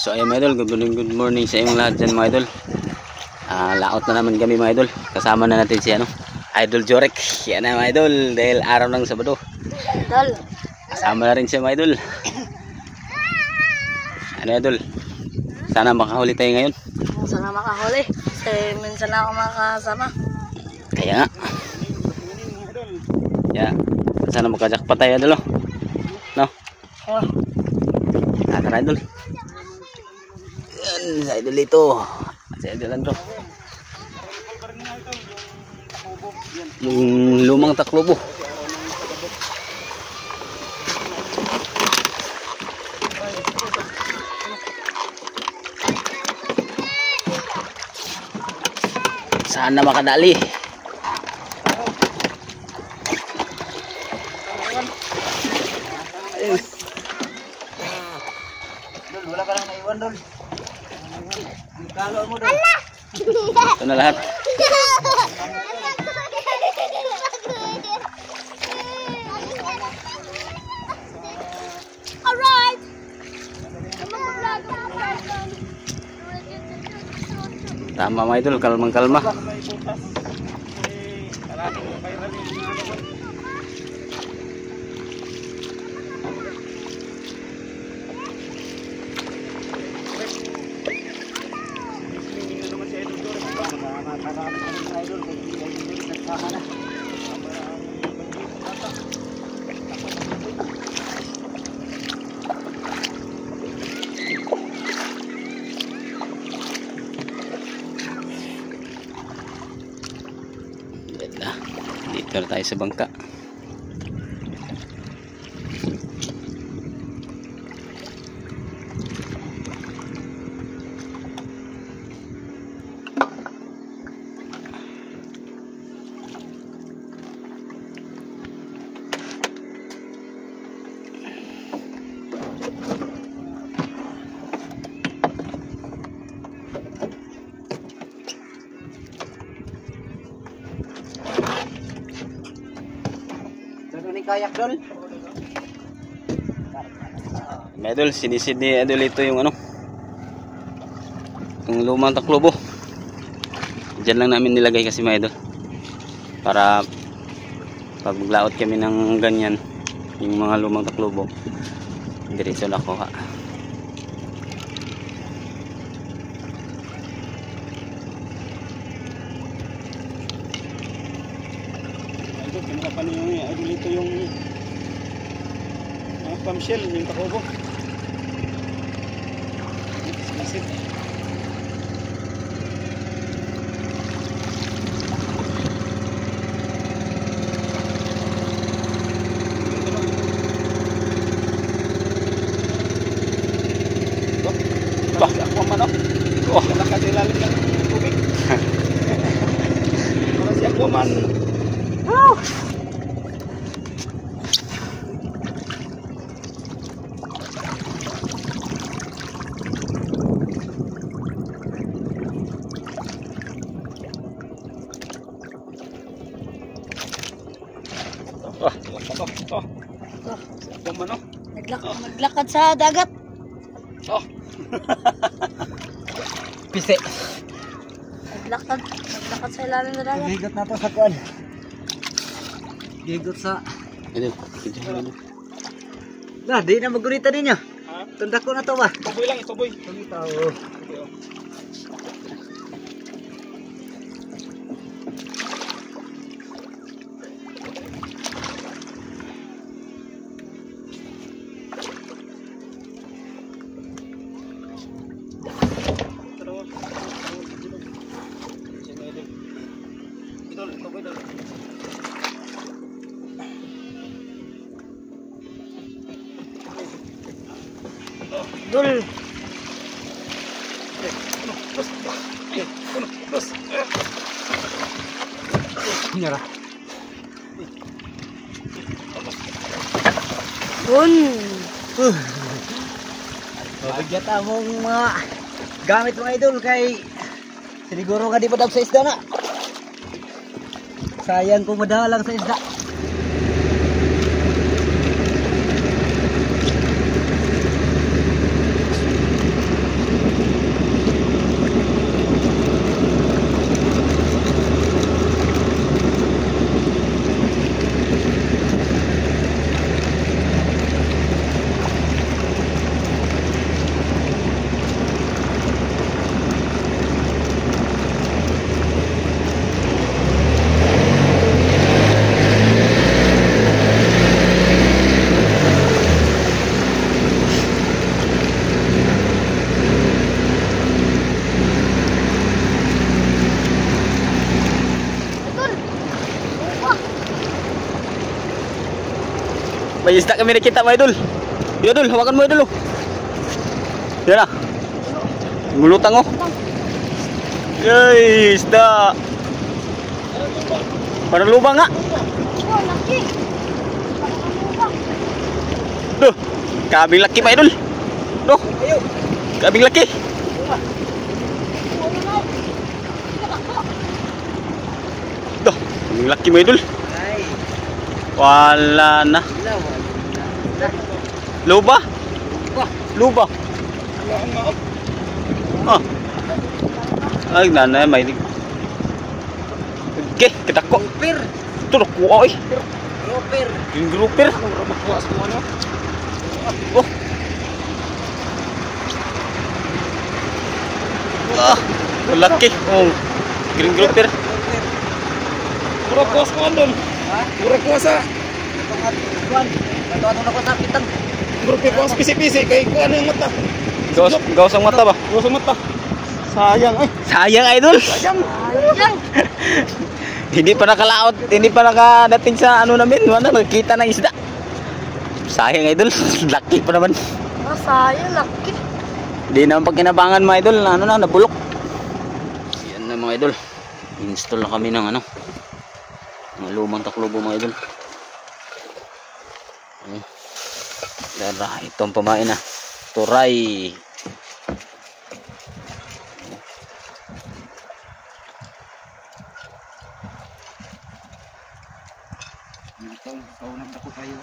So ayun mga idol, good morning sa inyong lahat dyan mga idol. Laot na naman kami mga idol. Kasama na natin si Idol Jorek. Yan na mga idol, dahil araw ng Sabado. Idol. Kasama na rin siya mga idol. Ano idol? Sana makahuli tayo ngayon. Sana makahuli. Kasi minsan na ako makakasama. Kaya nga. Yeah. Sana makajakpa tayo idol. No? Oh. Tara idol. Yan, sa idol ito. Sa idol Andro. Yung lumang taklobo. Sana makadali. Dol, wala ka lang naiwan, Dol. Kalo mo, Dol. Ito na lahat. Alright. Tama mga idol, kalmang-kalma. Dito na tayo sa bangka. Kayak, Dol. Medol, sinisid ni idol ito yung yung lumang taklobo. Diyan lang namin nilagay kasi mga idol, para pag maglaot kami ng ganyan, yung mga lumang taklobo diretso na kuha. Kinakapan niyo yung idol ito yung pamshell, yung takobo. Sinisid. Bah, ako man ako. Oh, nakatilalim ng tubig. Kasi ako man. Oh! Naglakad sa dagat. Oh. Pise. Naglakad sa ilalim ng dagat. Gigot na to sa kuan. Gigot sa. Idol, idol. Nah, di na magurita ninyo. Ha? Tunda ko na to ba? Tuboy lang, ituboy. Tumita oh. Idol, ituboy daw. Dul. Nyara. Bun. Mabigyan mong mga gamit mga idol kay siguro nga di pa daw sa isda na. Sayang kung madalang sa isda. May isda kami nakita mga idol. Yo idol, hawakan mo idol. Yan na. Ngulutang oh. Yay, isda. Parang lubang nga. Oh, laki. Duh, kabing laki pa idol. Duh, kabing laki. Duh, kabing laki mo idol. Ay, Wala na. ilaw. Luba? Luba. Ah. Ay, nanay, may... Okay, kitako. Grouper. Tulok ko ay. Grouper. Yung grouper. Ano ra makuha sa ano? Oh. Ah, laki. Oh. Green grouper. Pura kuas ko andon. Ha? Pura kuasa. Tungat kuan. Ato na ko sakitan. Grouper kuas pisi-pisi kay kuan ang mata. Gawas ang mata ba? Gawas ang mata. Sayang ay. Sayang idol. Sayang. Ayang. Hindi pa nakalaot, hindi pa nakadating sa ano namin, wala nakita ng isda. Sayang idol, laki pa naman. Sayang, laki. Hindi naman pagkinabangan mga idol, ano na, nabulok. Yan na mga idol. Install na kami ng ano, mga lumang taklobo mga idol. Dara, itong pamain na. Turay. Kaunang dako kayo.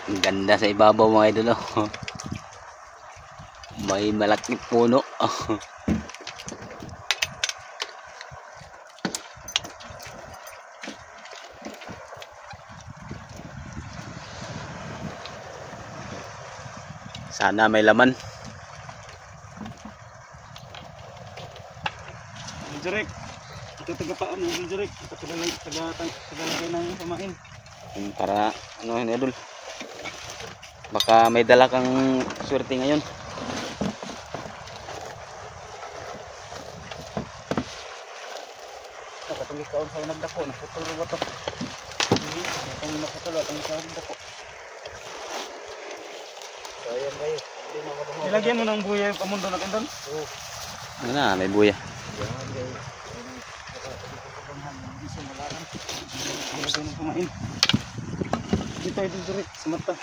Ang ganda sa ibabaw mga idol. Oh. May malaking puno. Oh. Sana may laman. Direk. Ito taga-paan mo direk. Ito taga-lagay ng pamain. Para ano yun idol. Baka may dala kang swerte ngayon. Katong ikaon sa nagdako, naputol ba to? Katong naputol atong sa nagdako. Sayang kayo. Ilagyan mo ng buya yung pamundo na kendon? Oo. Ano na, may buya. Yan guys. Ilagay ng pamain. Dito ay direct sa mata.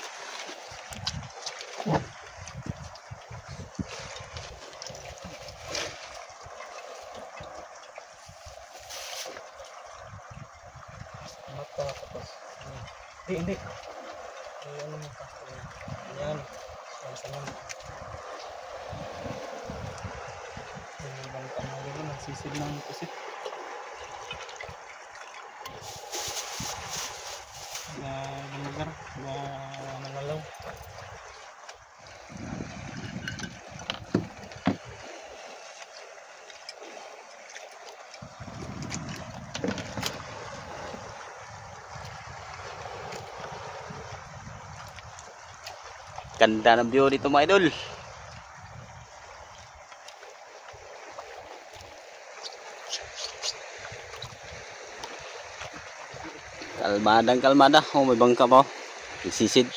Mata tapos. Hindi. Ayan mo ka. Ayan. Sama-sama. Ang bang panalo mo nagsisid ng pusit. Lugar na nangalaw. Ganda ng view dito mga idol. Kalmada. Oh, may bangka pa. Nagsisid.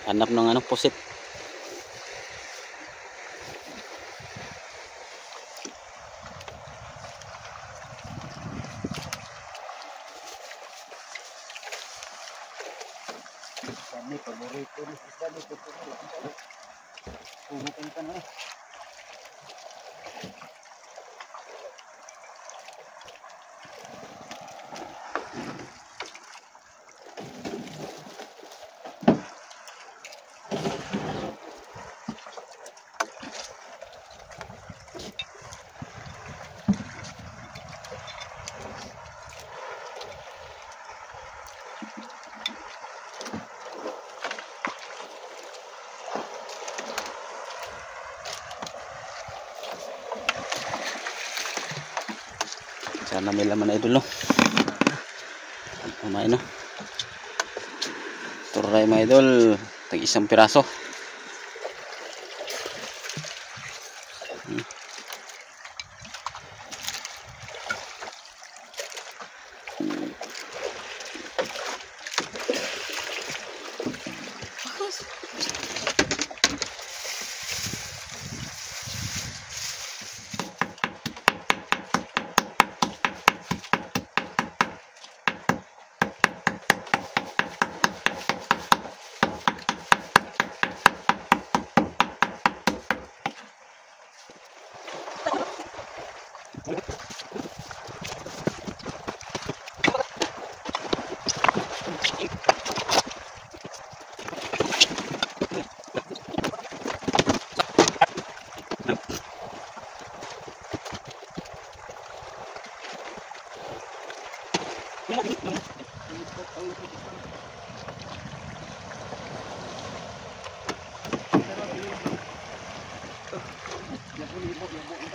Hanap ng ano, pusit. Kami paborito ni isda dito. Pumutin ka na. Sana may laman na idol no. Kumain no. Turay mga idol, tag isang piraso.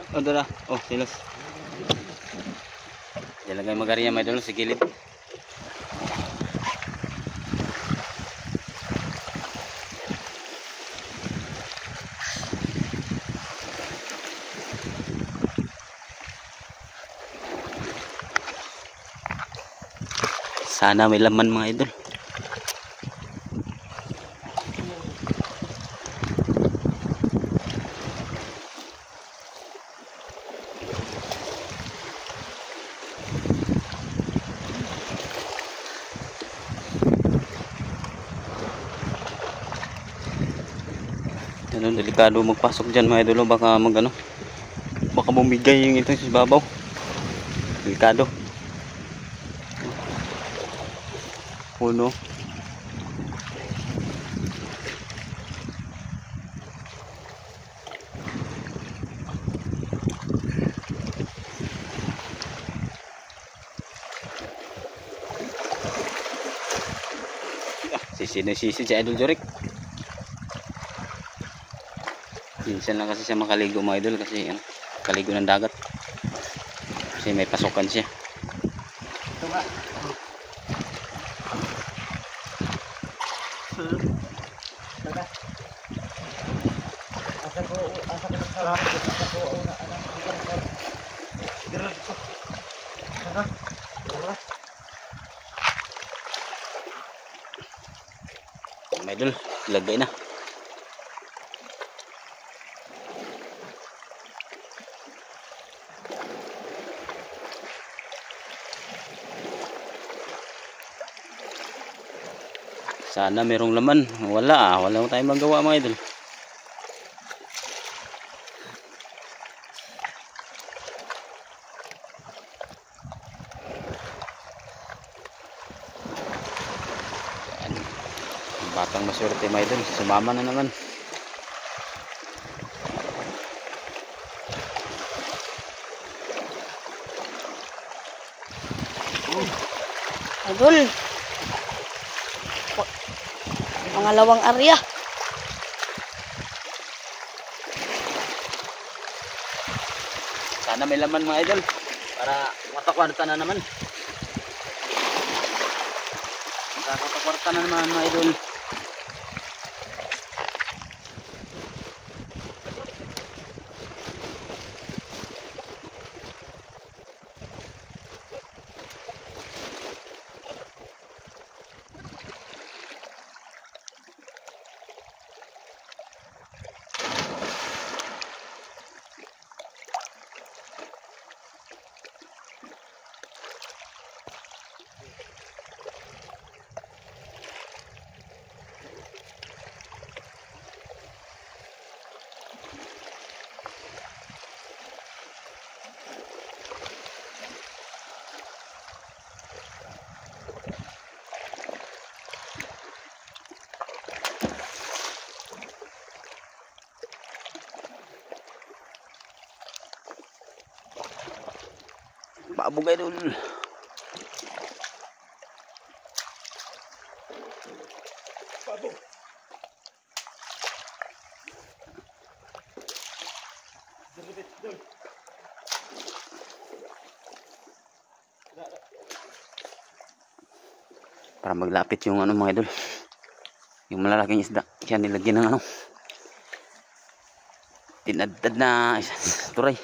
Oh, dara. Oh, silos. Ilagay magarya may idol sa gilid. Sana may laman mga idol. Ano, delikado magpasok dyan mga idol, baka magano, baka bumigay yung ito sa babaw. Delikado. Puno. Sisi na sisi si Idol Jorik. Minsan lang kasi siya makaligo mga idol kasi ano, kaligo ng dagat. Kasi may pasukan siya. Ito nga. Taga. Asa ko sarap asa ko una anak ko. Dira ko. Taga. Dira. Mga idol, lagay na. Sana merong laman. Wala tayong magawa mga idol. Batang maswerte mga idol, sumama na naman. Idol. Pangalawang area. Sana may laman mga idol para matakwarta na naman. Matakwarta na naman mga idol. Babog idol. Babog. Para maglapit yung ano mga idol, yung malalaking isda, kaya nilagyan ng ano, tinadtad na turay.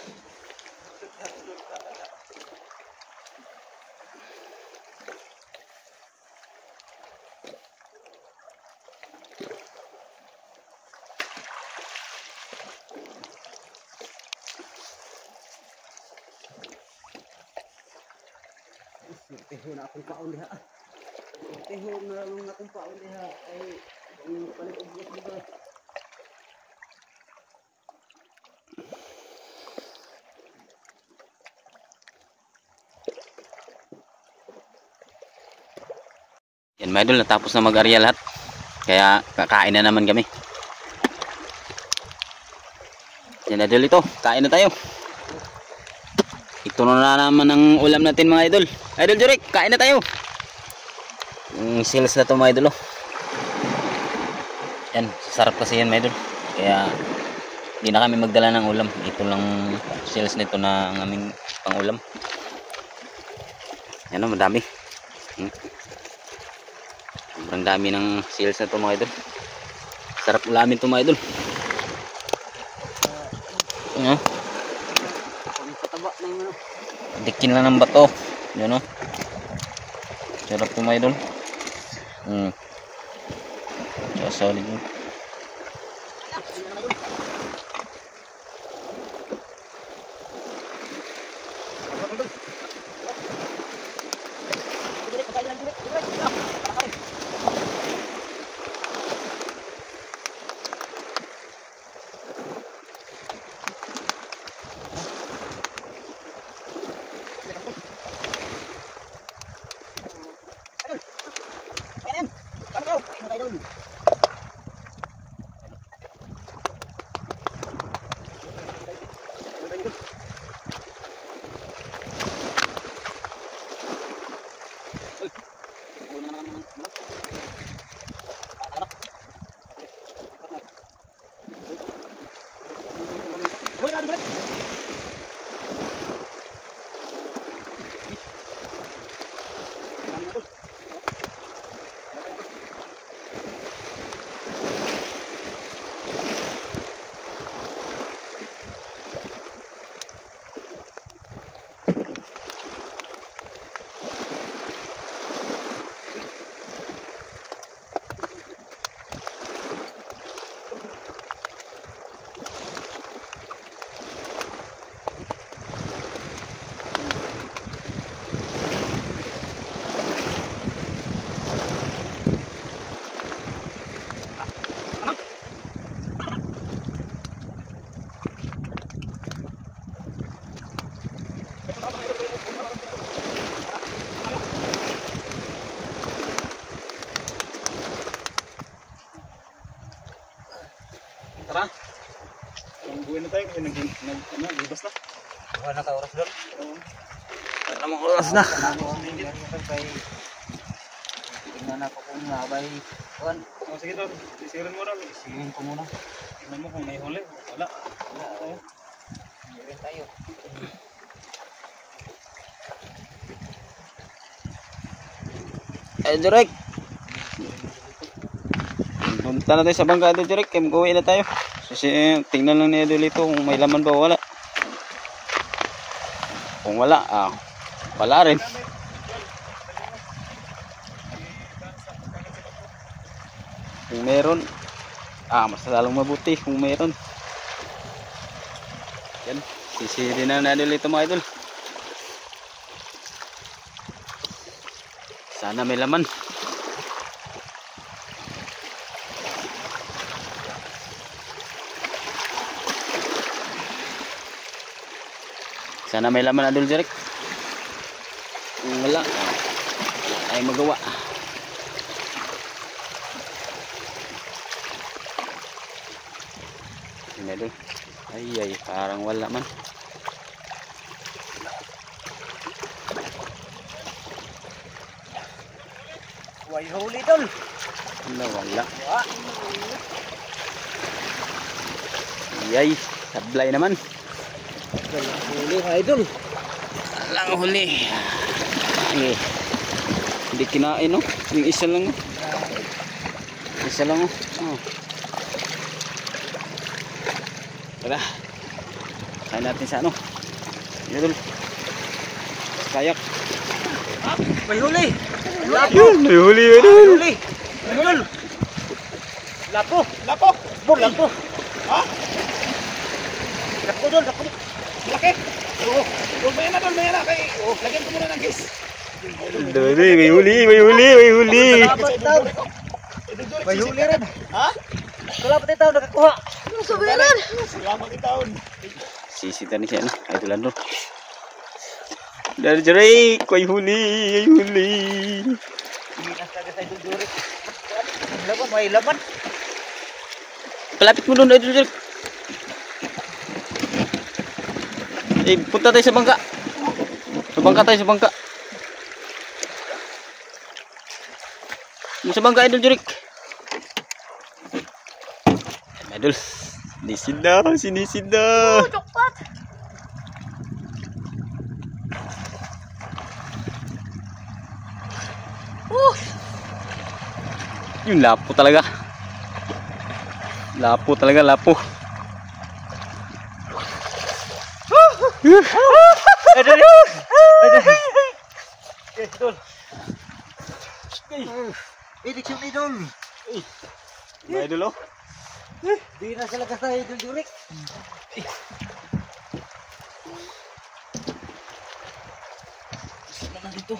Teho na akong paon diha. Teho na lang akong paon diha ay palit og bukas diba. Yan mga idol, natapos na mag-area lahat. Kaya kakain na naman kami. Yan idol, ito, kain na tayo. Ito na naman ang ulam natin mga idol. Idol Jurek, kain na tayo. Yung sales na to mga idol. Yan, sarap kasi yan mga idol. Kaya hindi na kami magdala ng ulam. Ito lang sales nito na ang aming pang-ulam. Yan o, madami. Sobrang dami ng sales na to mga idol. Sarap ulamin to mga idol. Dikin lang ng bato. Yan o. Sarap to mga idol. Solid mo. Tara. Ang buhay na tayo kasi nagbibas na. Wala ka oras doon? Oo. Wala namang oras na. Tingnan ako kung nabay. Kuan, Oh, sige doon. Sisirin mo rin. sisihin ko muna. Tingnan mo kung may huli. Wala. Oo. Meron tayo. Direk. Punta na tayo sa bangka doon, Direk. Uwi na tayo. Kasi tingnan lang ni Idol ito kung may laman ba o wala. Kung wala, wala rin. Kung meron, mas lalong mabuti kung meron. Yan, sisirin na Idol ito mga Idol. Sana may laman. Sana may laman Idol Direk. Kung wala, ay magawa. Yun Idol. Ay, parang wala man. Way huli tol. Wala. Ay, sablay naman. Huli idol. Walang huli. Ay, hindi kinain no. Yung isa lang. Isa lang oh. Tara. Kain natin sa ano. Idol. Kayak. May huli. Yun, may huli Idol. Huli. Idol. Lapo. Lapo! Bog lapo. Ha? Lapo dol, lapo. Laki! Oo. Doon may na. Lagyan ko muna ng gas. May huli. May huli rin. Ha? Wala pa tayo nakakuha. Sabiran. Salamat itaon. Sisita ni siya na. Idol ano. Dari Drake, may huli. Binas ka sa idol Drake. Laban, may laban. Palapit mo doon Idol Drake. Punta tayo sa bangka. Sa bangka. Sa bangka idol Jurik. Idol. Sinisid na. Coklat. Yung lapo talaga. Lapo. Idik yung idol. Idol oh. Di na sila kasay idol Jurik. Sila na dito.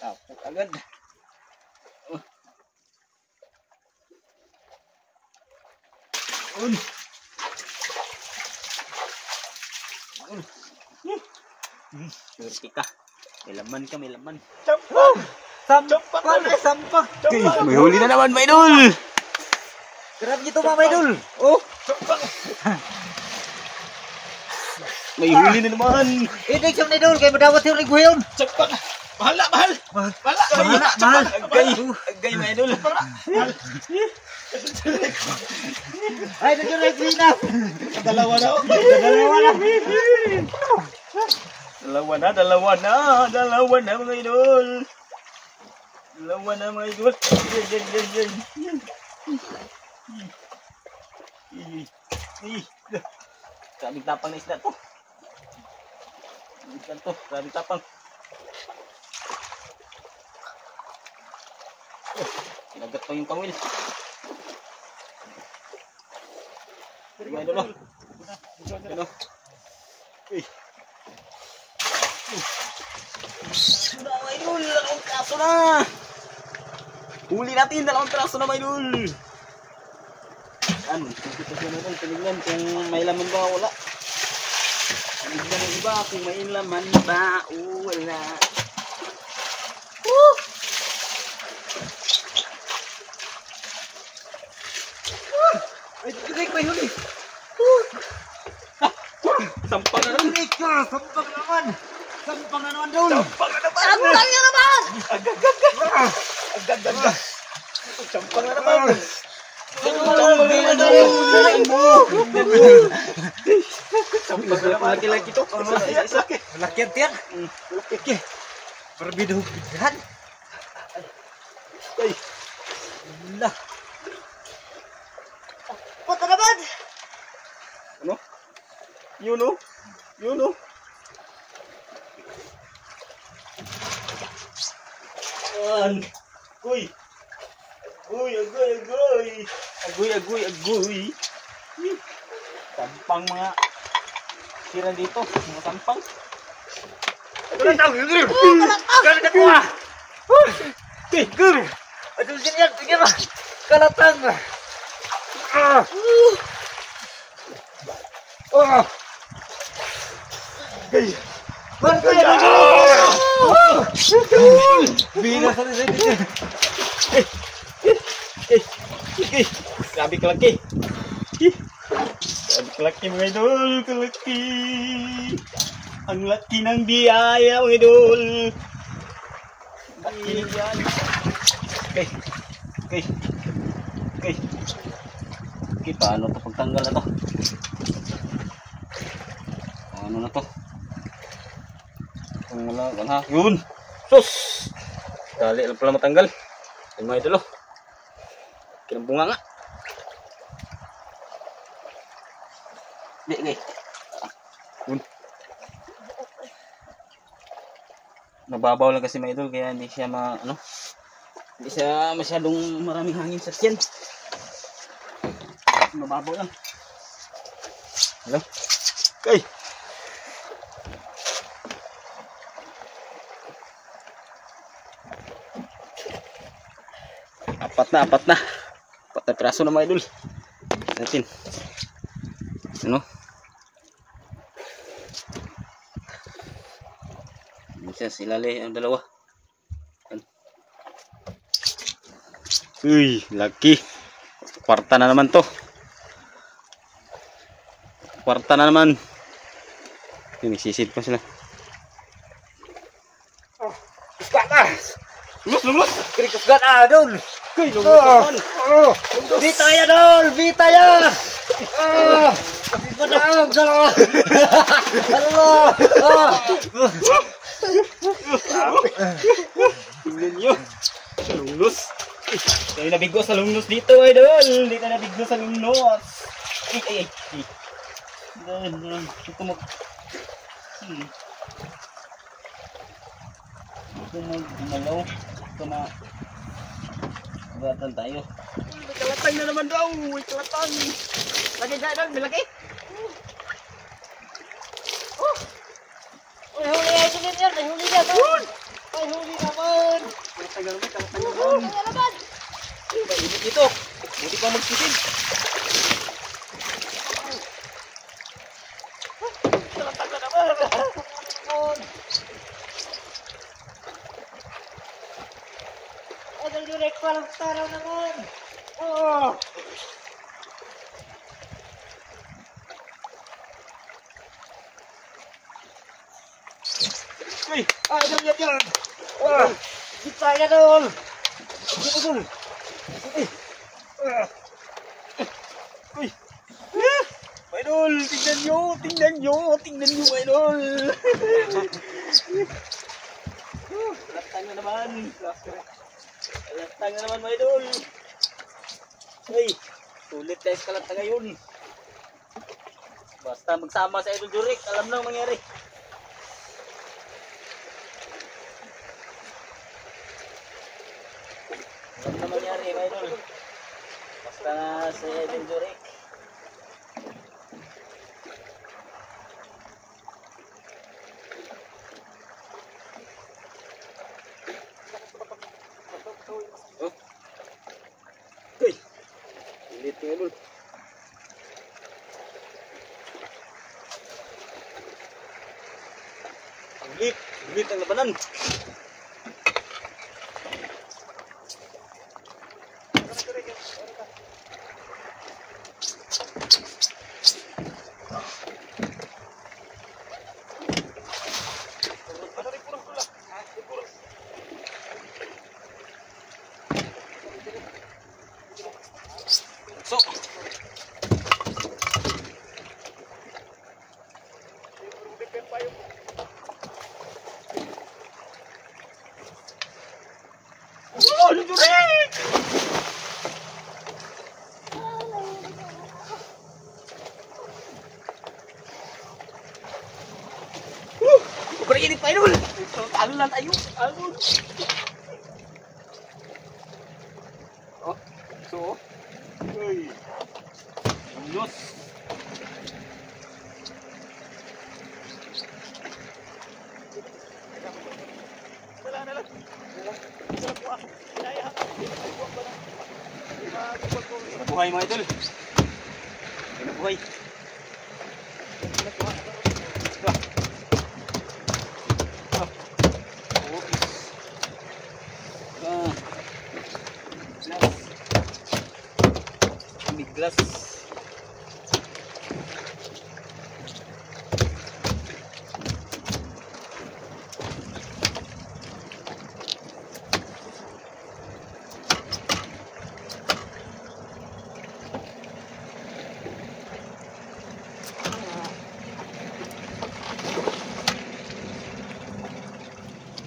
Tapos agad. Surti ka. May laman. Sampak. May huli na naman, may idol. Grab nyo ito mga idol. Oh. May huli na naman. Idik yung idol. Kaya madawat yung liguyon. Mahal. Agay, may idol. Ay, idol yung liguyon. Dalawa na. Dalawa na mga idol. Grabing tapang na isda to. Grabing tapang. Kinagat pa yung kawil. Mga idol oh. Ano? Mga idol, 2 kaso na. Huli natin, 2 piraso na mga idol. Ano? Tinignan kung may laman ba o wala. Tinignan ng iba kung may laman ba o wala. Ay, Jurik, may huli. Sampang na naman. Jurik ka. Sampang naman. Dol. Sampang na naman. Sampang niya naman! Agad. Sampang na naman. Sampang na naman. Laki-laki to. Isa. Malaki yan tiyan. Malaki. Barbido-bidahan. Ay. Lah. Puto naman! Ano? Yun oh. Agoy. Agoy. Sampang mga sira dito. Mga sampang. Aduh, sini yan. Kalatang. Binas na sa dito. Grabe kalaki. Grabe kalaki mga idol. Kalaki. Ang laki ng biyaya mga idol. Laki ng biyaya. Okay, paano ito pagtanggal na to? Ano na to? Kung wala, ha? Yun! Sus! Dali lang pala matanggal. Yung mga idol, oh. Kinabunga nga. Hindi. Yun. Nababaw lang kasi mga idol, kaya hindi siya hindi siya masyadong maraming hangin sa tiyan. Mababaw lang. Hello? Okay. Apat na. 4 piraso na mga idol. Natin. Ano? Bisa silali ang dalawa. Uy, laki. Kwarta na naman to. kwarta na naman. Yung nagsisid pa sila. Kusgat na! Lumos! Kiri kusgat na, Dol! Kuy, lumos naman! Bita ya, Dol! Bita ya! Padang! Dalawa! Tingnan nyo! Lumos! Tayo nabigos sa lumos dito, Idol! Hindi tayo nabigos sa lumos! Ay! Ito mo... Ito gumalaw. Ito na. Batan tayo. May kalatang na naman daw. May kalatang. Lagi dyan doon. May lagi. Uy, huli ay sulit yan. Ay, huli yan. Ay, huli naman. Kalatang na naman. Kalatang na naman. Huli naman. Mainit dito. Buti pa magsisid. Kalatang na naman. Ay, direct parang taraw naman. Ay, yan. Kita ya, Dol. Dito, Dol. Uy. Idol, tingnan nyo, Idol. Kalatang na naman. Kalatang na naman, mga Idol. Ay, sulit tayo sa kalatang ngayon. Basta magsama sa Idol Jurek, alam na ang mangyari. Alam na mangyari, mga Idol. Basta sa Idol Jurek. Uy, ulit nga Idol. Ulit ang labanan. So, Init pa Idol. Talo lang tayo. Alon. Oh, so. Uy. Ayos. Wala na lang. Buhay mga Idol. Buhay. Glass.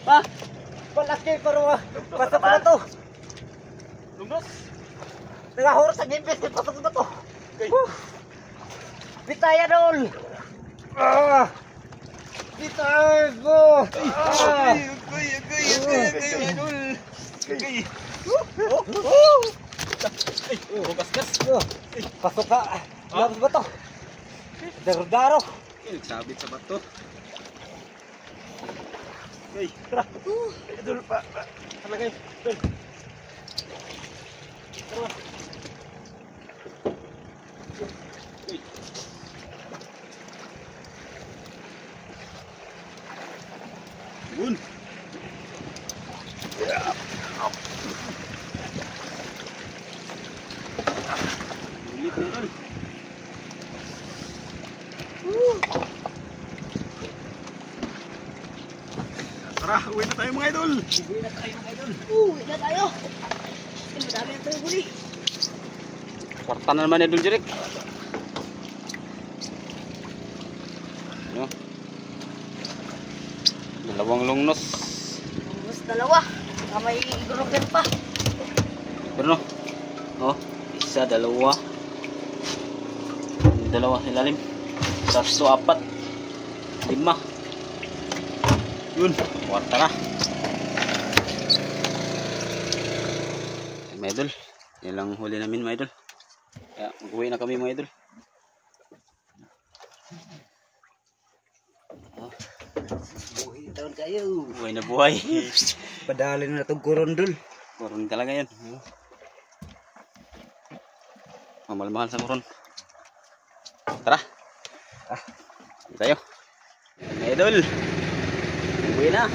Pa, palaki pero basta pa to. Lumos. Nagahorot sa gimpis, pasok ba to? Okay. Bitaya Dol! Bitaya go! Okay, Dol! Okay. Gas. Pasok ka. Labas ba to? Daro-daro. Nagsabit sa bato. Okay. Tara. Dol pa. Talagay. Dol. Tara. Yun. Yeah. Ulit na Idol. Tara, uwi na tayo mga idol. Uwi na tayo. Madami ang tayo huli. Kwarta na naman Idol Jeric. Ano? Dalawang lungnos. Mas dalawa. Baka may grouper pa. Pero no? Oh, isa, dalawa. Dalawa ilalim. Tatlo, apat. 5. Yun, kwarta na. Mga idol, yan lang huli namin mga idol. Kaya mag-uwi na kami mga idol. Buhay taon kayo. Buhay na buhay. Padali na itong kurondol. Koron talaga yan. Mahal-mahal sa koron. Tara. Dito tayo. Mga idol. Uwi na.